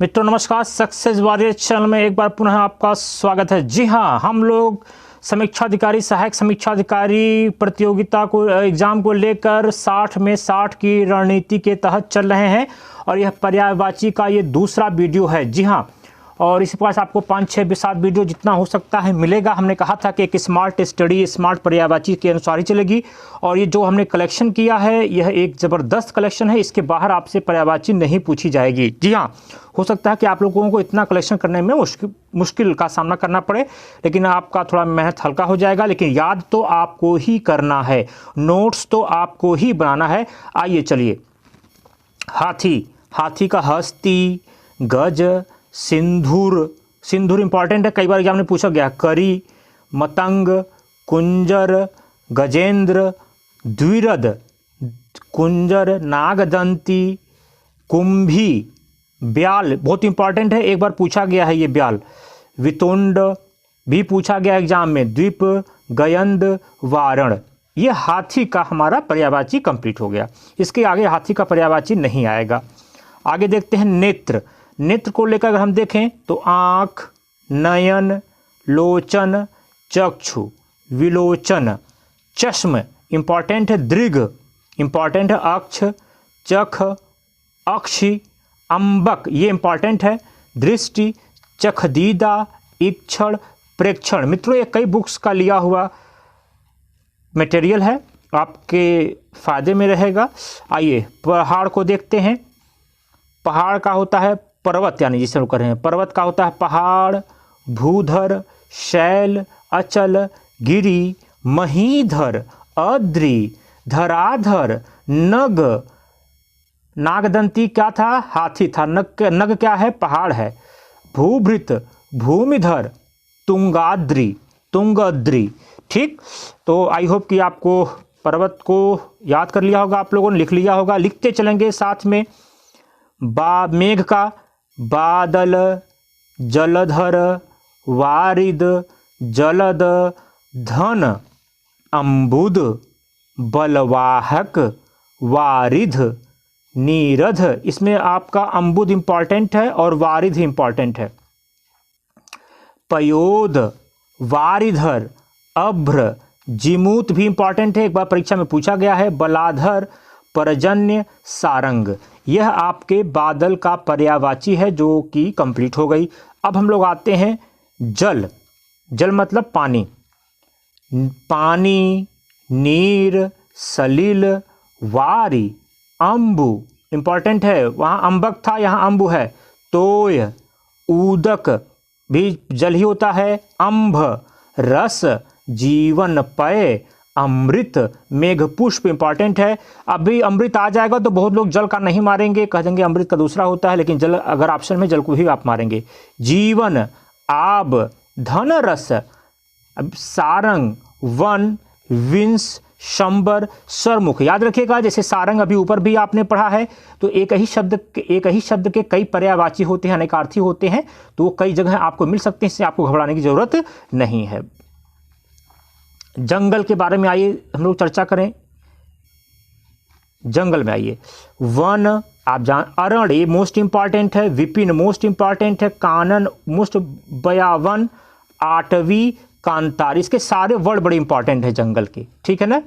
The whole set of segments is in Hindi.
मित्रों नमस्कार, सक्सेस वॉरियर चैनल में एक बार पुनः आपका स्वागत है। जी हाँ, हम लोग समीक्षाधिकारी सहायक समीक्षाधिकारी प्रतियोगिता को एग्जाम को लेकर 60 में 60 की रणनीति के तहत चल रहे हैं और यह पर्यायवाची का ये दूसरा वीडियो है। जी हाँ, और इस पास आपको 5, 6, 7 वीडियो जितना हो सकता है मिलेगा। हमने कहा था कि एक स्मार्ट स्टडी स्मार्ट पर्यायवाची के अनुसार ही चलेगी और ये जो हमने कलेक्शन किया है यह एक ज़बरदस्त कलेक्शन है। इसके बाहर आपसे पर्यायवाची नहीं पूछी जाएगी। जी हाँ, हो सकता है कि आप लोगों को इतना कलेक्शन करने में मुश्किल का सामना करना पड़े, लेकिन आपका थोड़ा मेहनत हल्का हो जाएगा। लेकिन याद तो आपको ही करना है, नोट्स तो आपको ही बनाना है। आइए चलिए, हाथी का हस्ती, गज, सिंधूर इंपॉर्टेंट है, कई बार एग्जाम में पूछा गया। करी, मतंग, कुंजर, गजेंद्र, द्विरद, कुंजर, नागदंती, कुंभी, ब्याल बहुत इंपॉर्टेंट है, एक बार पूछा गया है ये ब्याल। वितुंड भी पूछा गया एग्जाम में। द्वीप, गयंद, वारण। ये हाथी का हमारा पर्यायवाची कंप्लीट हो गया। इसके आगे हाथी का पर्यायवाची नहीं आएगा। आगे देखते हैं नेत्र को लेकर अगर हम देखें तो आँख, नयन, लोचन, चक्षु, विलोचन। चश्म इंपॉर्टेंट है। दृग इंपॉर्टेंट है। अक्ष, चख, अक्षि, अंबक ये इंपॉर्टेंट है। दृष्टि, चखदीदा, इक्षण, प्रेक्षण। मित्रों ये कई बुक्स का लिया हुआ मटेरियल है, आपके फायदे में रहेगा। आइए पहाड़ को देखते हैं। पहाड़ का होता है पर्वत, यानी जिसे हम कह रहे हैं पर्वत का होता है पहाड़, भूधर, शैल, अचल, गिरी, महीधर, अद्रि, धराधर, नग। नागदंती क्या था? हाथी था। नग क्या है? पहाड़ है। भूभृत, भूमिधर, तुंगाद्रि। ठीक, तो आई होप कि आपको पर्वत को याद कर लिया होगा, आप लोगों ने लिख लिया होगा। लिखते चलेंगे साथ में। मेघ का बादल, जलधर, वारिद, जलद, धन, अम्बुद, बलवाहक, वारिध, नीरध। इसमें आपका अम्बुद इंपॉर्टेंट है और वारिध इंपॉर्टेंट है। पयोद, वारिधर, अभ्र, जिमूत भी इंपॉर्टेंट है, एक बार परीक्षा में पूछा गया है। बलाधर, पर्जन्य, सारंग। यह आपके बादल का पर्यायवाची है जो कि कंप्लीट हो गई। अब हम लोग आते हैं जल मतलब पानी। पानी, नीर, सलिल, वारी, अम्बु इंपॉर्टेंट है, वहाँ अम्बक था यहाँ अम्बु है। तोय, ऊदक भी जल ही होता है। अम्भ, रस, जीवन पय, अमृत, मेघपुष्प इंपॉर्टेंट है। अभी अमृत आ जाएगा तो बहुत लोग जल का नहीं मारेंगे, कह देंगे अमृत का दूसरा होता है, लेकिन जल अगर ऑप्शन में जल को ही आप मारेंगे। जीवन, आब, धन रस, सारंग, वन, विंस, शंबर, सरमुख। याद रखिएगा, जैसे सारंग अभी ऊपर भी आपने पढ़ा है, तो एक ही शब्द के कई पर्यायवाची होते हैं, अनेकार्थी होते हैं, तो वो कई जगह आपको मिल सकते हैं, इससे आपको घबराने की जरूरत नहीं है। जंगल के बारे में आइए हम लोग चर्चा करें। जंगल में आइए, वन आप अरण ये मोस्ट इंपॉर्टेंट है। विपिन मोस्ट इंपॉर्टेंट है। कानन मोस्ट, बयावन, आठवी, कांतार। इसके सारे वर्ड बड़े इंपॉर्टेंट है जंगल के, ठीक है ना।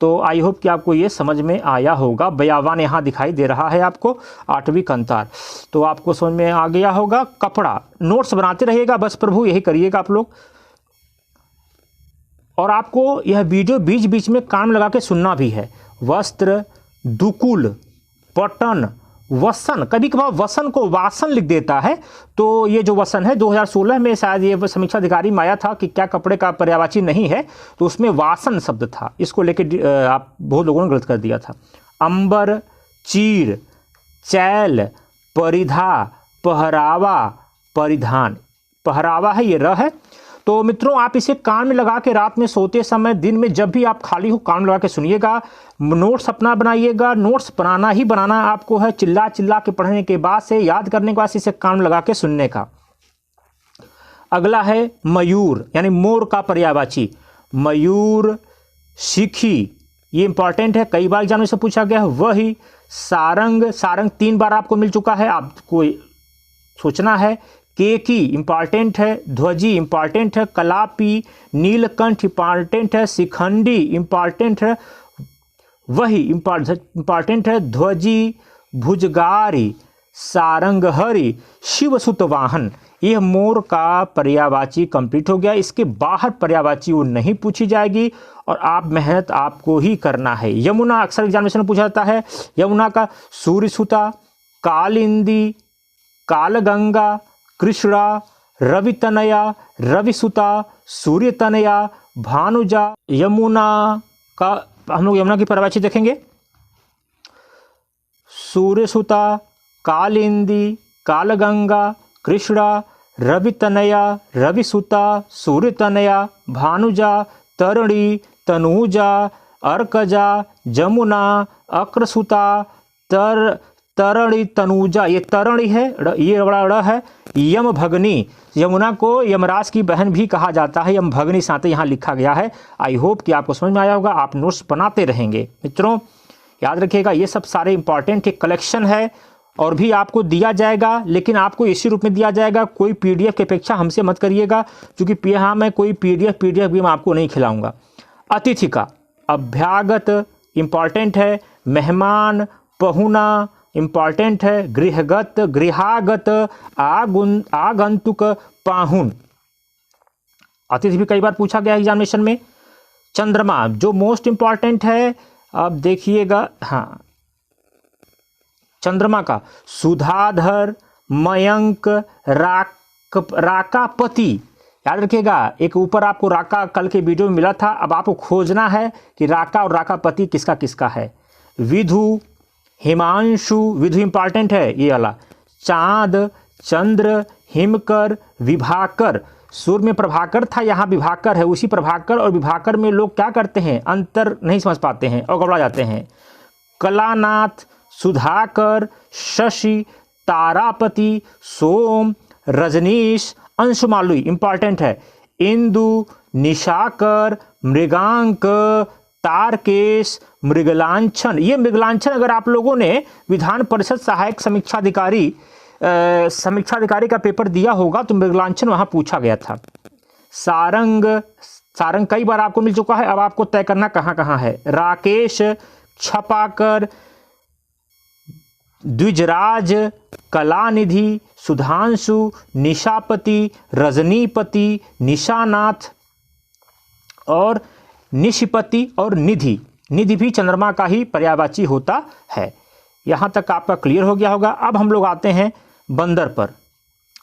तो आई होप कि आपको ये समझ में आया होगा। बयावान यहाँ दिखाई दे रहा है आपको, आठवीं कांतार, तो आपको समझ में आ गया होगा। कपड़ा, नोट्स बनाते रहिएगा बस प्रभु, यही करिएगा आप लोग। और आपको यह वीडियो बीच बीच में कान लगा के सुनना भी है। वस्त्र, दुकुल, पटन, वसन। कभी कभार वसन को वासन लिख देता है, तो ये जो वसन है 2016 में शायद ये समीक्षा अधिकारी में आया था कि क्या कपड़े का पर्यायवाची नहीं है, तो उसमें वासन शब्द था, इसको लेके आप बहुत लोगों ने गलत कर दिया था। अंबर, चीर, चैल, परिधा, पहरावा, परिधान। पहरावा है, ये र है। तो मित्रों आप इसे कान में लगा के रात में सोते समय, दिन में जब भी आप खाली हो कान में लगा के सुनिएगा। नोट्स अपना बनाइएगा। नोट्स बनाना ही बनाना आपको है, चिल्ला चिल्ला के पढ़ने के बाद से, याद करने के बाद इसे कान में लगा के सुनने का। अगला है मयूर, यानी मोर का पर्यायवाची। मयूर, शिखी, ये इंपॉर्टेंट है, कई बार एग्जाम में से पूछा गया है। वही सारंग, सारंग 3 बार आपको मिल चुका है, आपको सोचना है। केकी इंपॉर्टेंट है, ध्वजी इंपॉर्टेंट है, कलापी, नीलकंठ इंपॉर्टेंट है, शिखंडी इंपॉर्टेंट है, वही इंपॉर्टेंट है, ध्वजी, भुजगारी, सारंगहरी, शिवसुत वाहन। यह मोर का पर्यायवाची कंप्लीट हो गया। इसके बाहर पर्यायवाची वो नहीं पूछी जाएगी और आप मेहनत आपको ही करना है। यमुना अक्सर एग्जामिनेशन में पूछा जाता है। यमुना का सूर्यसुता, कालिंदी, कालगंगा, कृष्णा, रवितनया, रविसुता, सूर्यतनया, भानुजा। यमुना का हम लोग यमुना की पर्यायवाची देखेंगे। सूर्यसुता, कालिंदी, कालगंगा, कृष्णा, रवितनया, रविसुता, सूर्यतनया, भानुजा, तरुणी, तनूजा, अर्कजा, जमुना, अक्रसुता, तरणि, तनूजा। ये तरणि है, ये बड़ा ड़ है। यम भगनी, यमुना को यमराज की बहन भी कहा जाता है। यम भगनी साथ यहाँ लिखा गया है। आई होप कि आपको समझ में आया होगा। आप नोट्स बनाते रहेंगे मित्रों, याद रखिएगा। ये सब सारे इंपॉर्टेंट एक कलेक्शन है और भी आपको दिया जाएगा, लेकिन आपको इसी रूप में दिया जाएगा। कोई पीडीएफ की अपेक्षा हमसे मत करिएगा, क्योंकि यहाँ मैं कोई पीडीएफ भी मैं आपको नहीं खिलाऊंगा। अतिथि का अभ्यागत इंपॉर्टेंट है, मेहमान, पहुना इंपॉर्टेंट है, गृहगत, गृहागत, आगंतुक, पाहुन। अतिथि भी कई बार पूछा गया एग्जामिनेशन में। चंद्रमा जो मोस्ट इंपॉर्टेंट है, अब देखिएगा। हाँ, चंद्रमा का सुधाधर, मयंक, राकापति। याद रखिएगा, एक ऊपर आपको राका कल के वीडियो में मिला था। अब आपको खोजना है कि राका और राकापति किसका किसका है। विधु, हिमांशु, विधु इंपॉर्टेंट है ये वाला। चांद, चंद्र, हिमकर, विभाकर। सूर्य में प्रभाकर था, यहाँ विभाकर है। उसी प्रभाकर और विभाकर में लोग क्या करते हैं, अंतर नहीं समझ पाते हैं और घबरा जाते हैं। कलानाथ, सुधाकर, शशि, तारापति, सोम, रजनीश, अंशुमालुई इंपॉर्टेंट है। इंदु, निशाकर, मृगांक, तारकेश, मृगलांछन। ये मृगलांछन अगर आप लोगों ने विधान परिषद सहायक समीक्षाधिकारी का पेपर दिया होगा तो मृगलांछन वहां पूछा गया था। सारंग, सारंग कई बार आपको मिल चुका है, अब आपको तय करना कहां कहां है। राकेश, छपाकर, द्विजराज, कलानिधि, सुधांशु, निशापति, रजनीपति, निशानाथ और निशिपति और निधि। निधि भी चंद्रमा का ही पर्यायवाची होता है। यहां तक आपका क्लियर हो गया होगा। अब हम लोग आते हैं बंदर पर।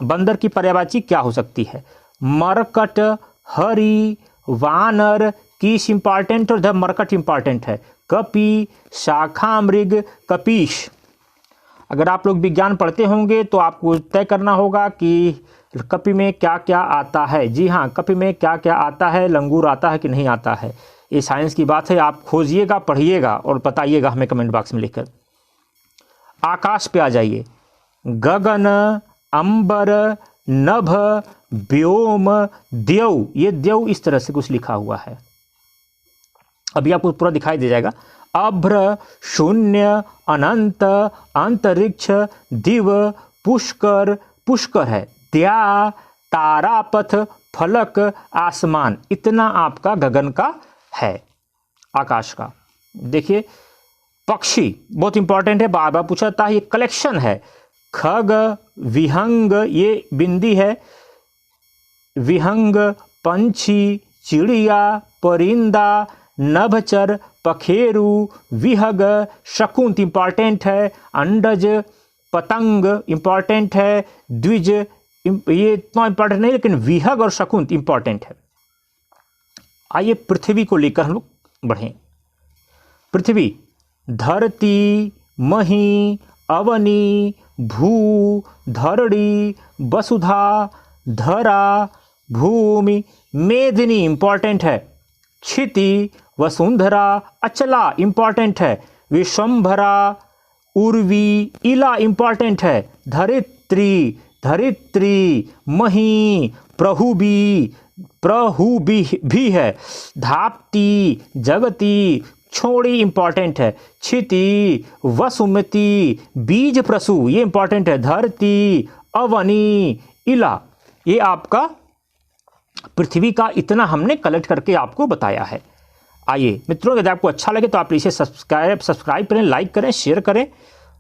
बंदर की पर्यायवाची क्या हो सकती है। मरकट, हरि, वानर, कीश इंपॉर्टेंट और द मरकट इंपॉर्टेंट है। कपि, शाखा मृग, कपीश। अगर आप लोग विज्ञान पढ़ते होंगे तो आपको तय करना होगा कि कपि में क्या क्या आता है। जी हाँ, कपि में क्या क्या आता है, लंगूर आता है कि नहीं आता है। ये साइंस की बात है। आप खोजिएगा, पढ़िएगा और बताइएगा हमें कमेंट बॉक्स में लिखकर। आकाश पे आ जाइए। गगन, अंबर, नभ, व्योम, द्यौ। ये द्यौ इस तरह से कुछ लिखा हुआ है, अभी आपको पूरा दिखाई दे जाएगा। अभ्र, शून्य, अनंत, अंतरिक्ष, दिव, पुष्कर, पुष्कर है। द्या, तारापथ, फलक, आसमान। इतना आपका गगन का है, आकाश का। देखिए पक्षी बहुत इंपॉर्टेंट है, बार बार पूछा जाता है। ये कलेक्शन है। खग, विहंग, ये बिंदी है। विहंग, पंछी, चिड़िया, परिंदा, नभचर, पखेरु, विहग, शकुंत इंपॉर्टेंट है। अंडज, पतंग इंपॉर्टेंट है। द्विज, ये इतना इंपॉर्टेंट नहीं, लेकिन विहग और शकुंत इंपॉर्टेंट है। आइए पृथ्वी को लेकर हम लोग बढ़ें। पृथ्वी, धरती, मही, अवनी, भू, धरणी, वसुधा, धरा, भूमि, मेदिनी इंपॉर्टेंट है। क्षिति, वसुंधरा, अचला इंपॉर्टेंट है। विश्वंभरा, उर्वी, इला इंपॉर्टेंट है। धरित्री, धरित्री, मही, प्रहुबी, प्रहुबी भी है। धाप्ती, जगती, छोड़ी इंपॉर्टेंट है। क्षिति, वसुमती, बीज प्रसु, ये इंपॉर्टेंट है। धरती, अवनी, इला। ये आपका पृथ्वी का इतना हमने कलेक्ट करके आपको बताया है। आइए मित्रों, यदि आपको अच्छा लगे तो आप इसे सब्सक्राइब करें, लाइक करें, शेयर करें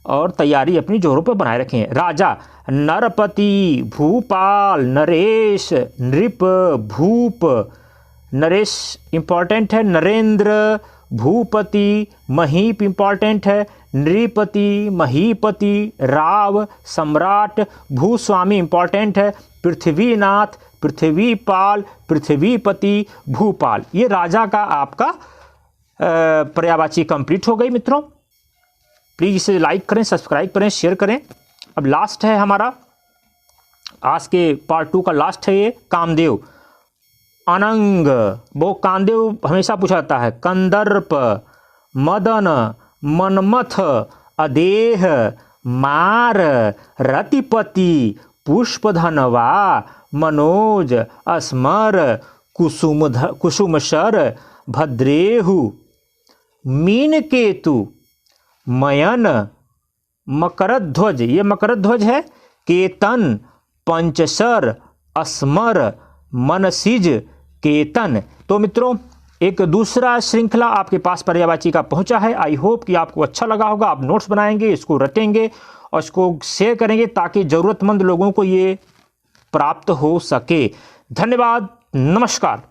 और तैयारी अपनी जोरों पर बनाए रखें। राजा, नरपति, भूपाल, नरेश, नृप, भूप। नरेश इंपॉर्टेंट है, नरेंद्र, भूपति, महीप इंपॉर्टेंट है, नृपति, महीपति, राव, सम्राट, भूस्वामी इंपॉर्टेंट है, पृथ्वीनाथ, पृथ्वीपाल, पृथ्वीपति, भूपाल। ये राजा का आपका पर्यायवाची कंप्लीट हो गई मित्रों। प्लीज़ इसे लाइक करें, सब्सक्राइब करें, शेयर करें। अब लास्ट है हमारा आज के पार्ट 2 का लास्ट है ये कामदेव। अनंग, वो कामदेव हमेशा पूछा जाता है। कंदर्प, मदन, मनमथ, अदेह, मार, रतिपति, पुष्पधनवा, मनोज, अस्मर, कुसुमशर, भद्रेहु, मीनकेतु, मयन, मकरध्वज, ये मकरध्वज है, केतन, पंचशर, अस्मर, मनसिज, केतन। तो मित्रों, एक दूसरा श्रृंखला आपके पास पर्यायवाची का पहुंचा है। आई होप कि आपको अच्छा लगा होगा। आप नोट्स बनाएंगे, इसको रटेंगे और इसको शेयर करेंगे ताकि ज़रूरतमंद लोगों को ये प्राप्त हो सके। धन्यवाद, नमस्कार।